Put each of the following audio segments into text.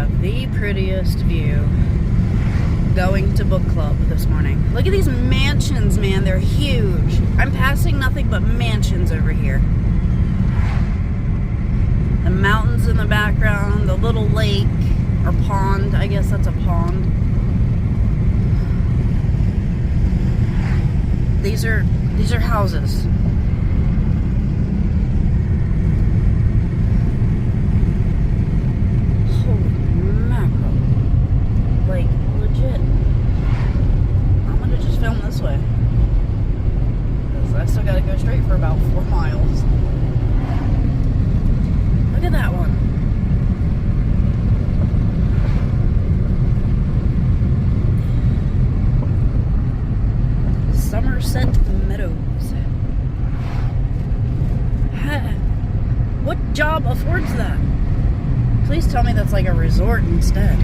have the prettiest view going to book club this morning. Look at these mansions, man. They're huge. I'm passing nothing but mansions over here. The mountains in the background, the little lake or pond. I guess that's a pond. These are houses. Holy mackerel. Like, legit. I'm gonna just film this way. Because I still gotta go straight for about 4 miles. Look at that one. Somerset Meadows. What job affords that? Please tell me that's like a resort instead.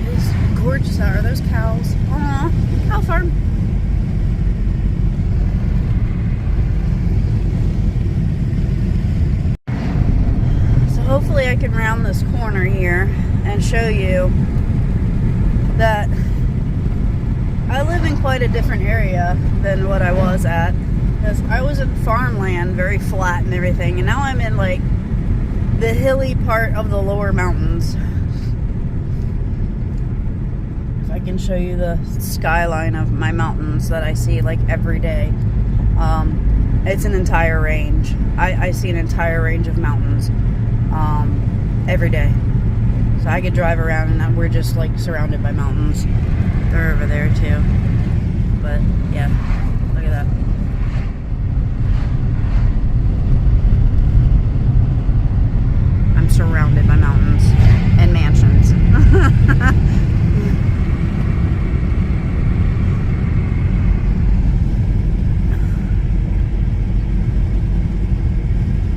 It is gorgeous out. Are those cows? Aw, cow farm. Hopefully I can round this corner here and show you that I live in quite a different area than what I was at. Because I was in farmland, very flat and everything, and now I'm in like the hilly part of the lower mountains. If I can show you the skyline of my mountains that I see like every day. It's an entire range. I see an entire range of mountains every day. So I could drive around and we're just like surrounded by mountains. They're over there too. But yeah, look at that. I'm surrounded by mountains and mansions.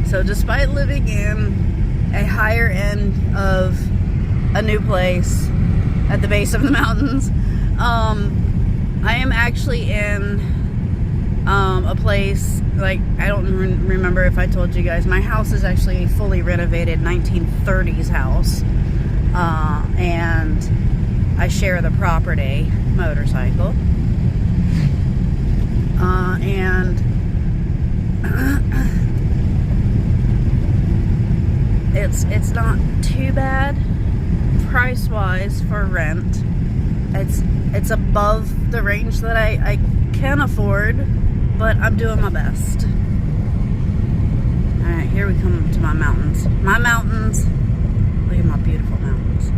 So despite living in a higher end of a new place at the base of the mountains, I am actually in a place, like, I don't remember if I told you guys, my house is actually a fully renovated 1930s house, and I share the property motorcycle, and it's not too bad price-wise for rent. It's above the range that I can afford, but I'm doing my best. Alright, here we come to my mountains. My mountains. Look at my beautiful mountains.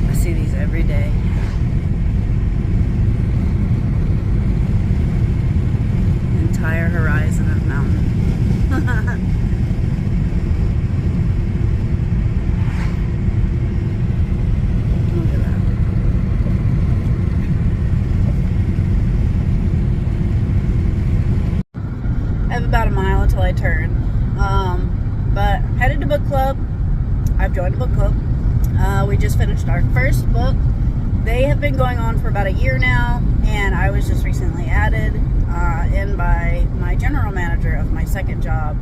I see these every day. Entire horizon of mountain. Look at that. I have about a mile until I turn. But headed to book club. I've joined a book club. We just finished our first book. They have been going on for about a year now, and I was just recently added in by my general manager of my second job.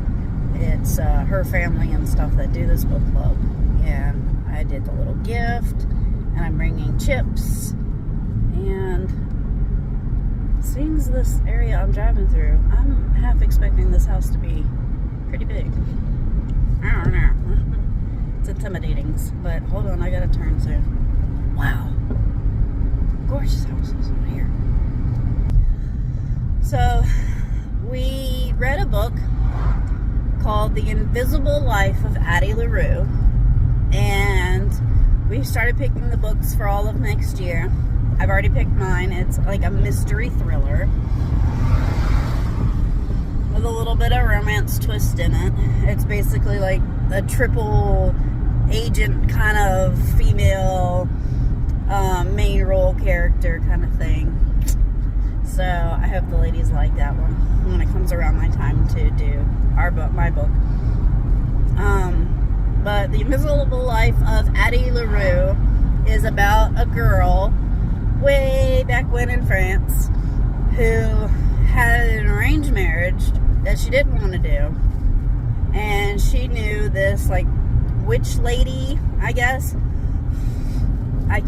It's her family and stuff that do this book club, and I did the little gift, and I'm bringing chips, and seeing this area I'm driving through, I'm half expecting this house to be pretty big. I don't know. It's intimidating, but hold on, I gotta turn soon. Wow, gorgeous houses over here. So, we read a book called The Invisible Life of Addie LaRue, and we started picking the books for all of next year. I've already picked mine. It's like a mystery thriller with a little bit of romance twist in it. It's basically like a triple agent kind of female main role character kind of thing. So I hope the ladies like that one when it comes around my time to do my book. But The Invisible Life of Addie LaRue is about a girl way back when in France who had an arranged marriage that she didn't want to do. And she knew this, like, witch lady, I guess.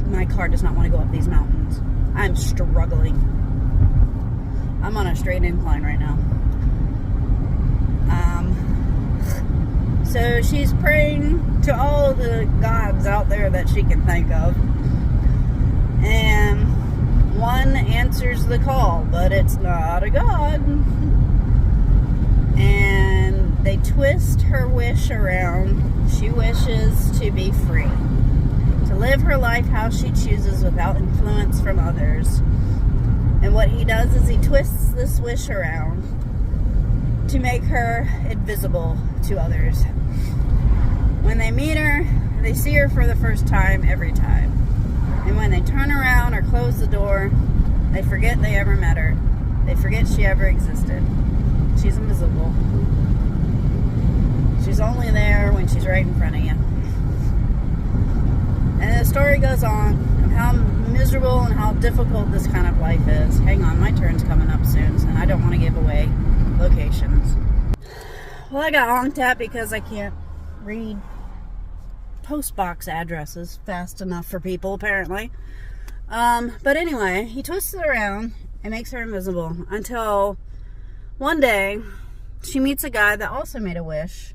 My car does not want to go up these mountains. I'm struggling. I'm on a straight incline right now. So she's praying to all the gods out there that she can think of. And one answers the call, but it's not a god. And they twist her wish around. She wishes to be free, to live her life how she chooses without influence from others. And what he does is he twists this wish around to make her invisible to others. When they meet her, they see her for the first time every time. And when they turn around or close the door, they forget they ever met her. They forget she ever existed. She's invisible. She's only there when she's right in front of you. And the story goes on of how miserable and how difficult this kind of life is. Hang on, my turn's coming up soon, and I don't want to give away locations. Well, I got honked at because I can't read post box addresses fast enough for people, apparently. But anyway, he twists it around and makes her invisible until one day she meets a guy that also made a wish,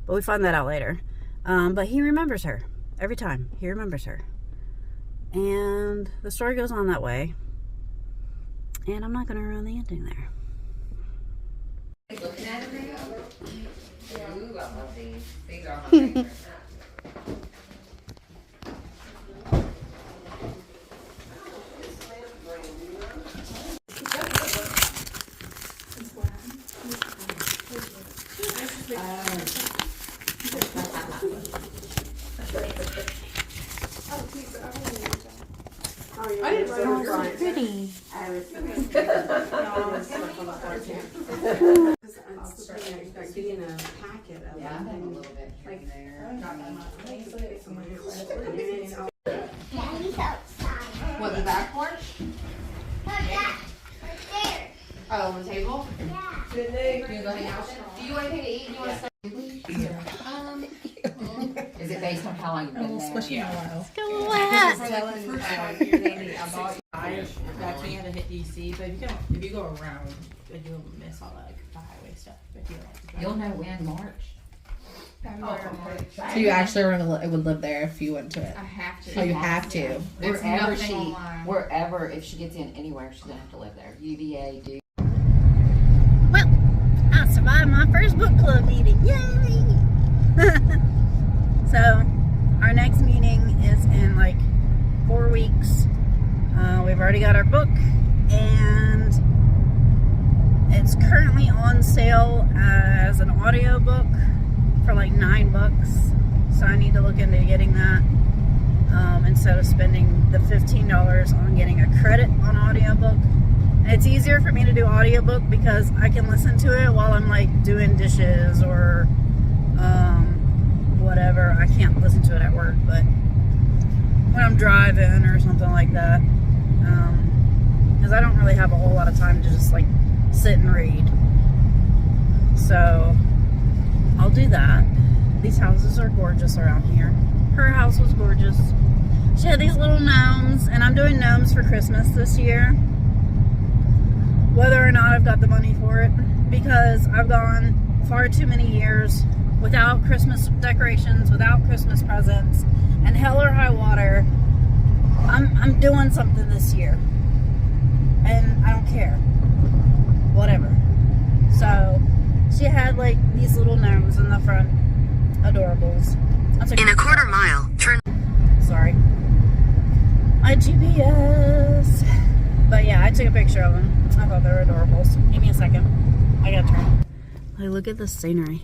but we find that out later. But he remembers her every time. He remembers her. And the story goes on that way. And I'm not going to ruin the ending there. Looking at them now? Ooh, I love these. These are my favorite. I didn't know it was pretty. Getting a packet of Yeah, I have a little bit here and there. Daddy's outside. What, the back porch? No, Dad, right there. Oh, on the table? Yeah. Good day. Can you go hang out? Do you want anything to eat? Do you want to Is it based on how long you've been there? I can't hit DC, but if you go around, you'll miss all that the highway stuff. If you like to drive. You'll know when, March. So you actually would live there if you went to it? I have to. Oh, you have to. There's Wherever nothing she, online. wherever, if she gets in anywhere, she's gonna have to live there. UVA, Duke. Well, I survived my first book club meeting. Yay! So, our next meeting is in like 4 weeks. We've already got our book, and it's currently on sale as an audiobook for like $9. So I need to look into getting that instead of spending the $15 on getting a credit on audiobook. And it's easier for me to do audiobook because I can listen to it while I'm like doing dishes or whatever. I can't listen to it at work, but when I'm driving or something like that, because I don't really have a whole lot of time to just like sit and read. So I'll do that. These houses are gorgeous around here. Her house was gorgeous. She had these little gnomes, and I'm doing gnomes for Christmas this year. Whether or not I've got the money for it, because I've gone far too many years without Christmas decorations, without Christmas presents, and hell or high water, I'm doing something this year, and I don't care. Whatever. So she had like these little gnomes in the front, adorables. In a quarter mile, turn. Sorry, my GPS. But yeah, I took a picture of them. I thought they were adorables. Give me a second. I gotta turn. Like, look at the scenery.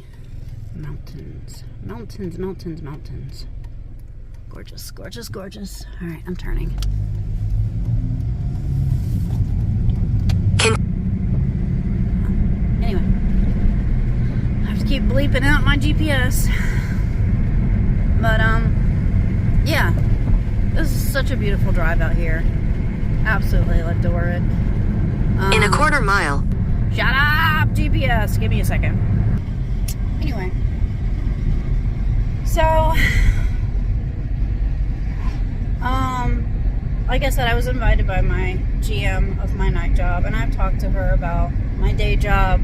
Mountains, mountains, mountains, mountains. Gorgeous, gorgeous, gorgeous. All right, I'm turning. Anyway, I have to keep bleeping out my GPS. But yeah, this such a beautiful drive out here. Absolutely adore it. In a quarter mile, Shut up, GPS. Give me a second. Anyway. So, like I said, I was invited by my GM of my night job, and I've talked to her about my day job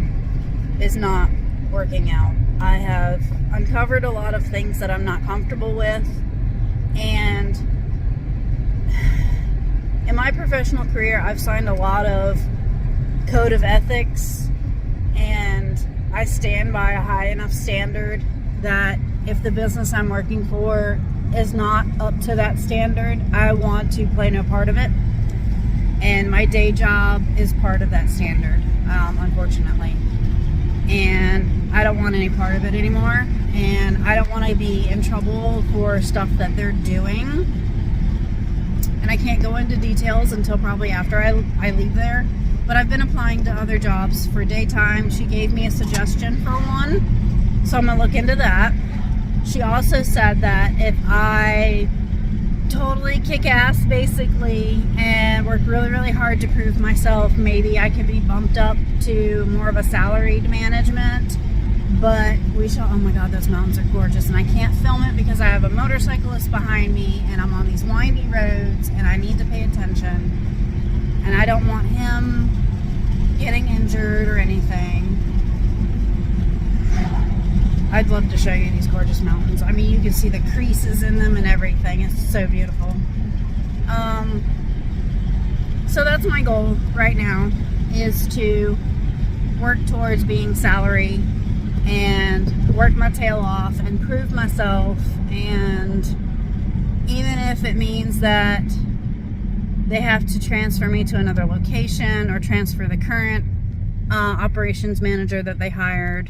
is not working out. I have uncovered a lot of things that I'm not comfortable with, and in my professional career, I've signed a lot of code of ethics, and I stand by a high enough standard that if the business I'm working for is not up to that standard, I want to play no part of it. And my day job is part of that standard, unfortunately. And I don't want any part of it anymore. And I don't want to be in trouble for stuff that they're doing. And I can't go into details until probably after I leave there. But I've been applying to other jobs for daytime. She gave me a suggestion for one, so I'm going to look into that. She also said that if I totally kick ass, basically, and work really, really hard to prove myself, maybe I could be bumped up to more of a salaried management. But we shall. Oh my God, those mountains are gorgeous, and I can't film it because I have a motorcyclist behind me, and I'm on these windy roads, and I need to pay attention, and I don't want him getting injured or anything. I'd love to show you these gorgeous mountains. I mean, you can see the creases in them and everything. It's so beautiful. So that's my goal right now, is to work towards being salary and work my tail off and prove myself. And even if it means that they have to transfer me to another location or transfer the current operations manager that they hired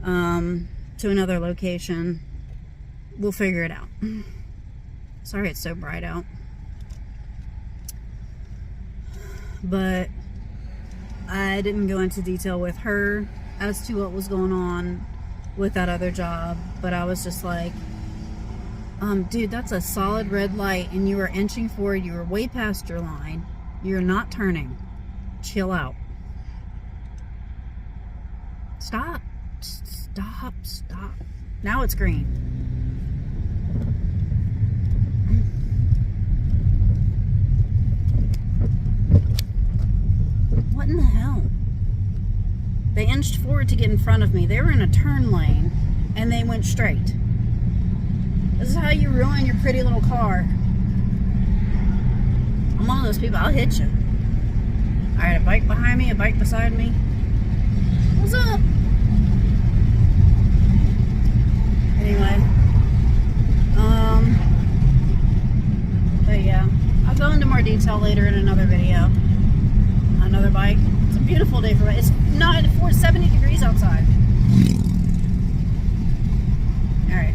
to another location, we'll figure it out. Sorry it's so bright out. But I didn't go into detail with her as to what was going on with that other job, but I was just like, dude, that's a solid red light and you were inching forward, you were way past your line, you're not turning, chill out. Stop. Now it's green. What in the hell? They inched forward to get in front of me. They were in a turn lane and they went straight. This is how you ruin your pretty little car. I'm one of those people, I'll hit you. Alright, a bike behind me, a bike beside me. What's up? Anyway, but yeah, I'll go into more detail later in another video. Another bike. It's a beautiful day for it. It's not 70 degrees outside. All right.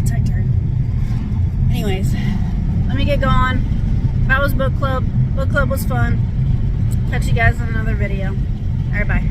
Tight turn. Anyways, let me get going. That was book club. Book club was fun. Catch you guys in another video. Alright, bye.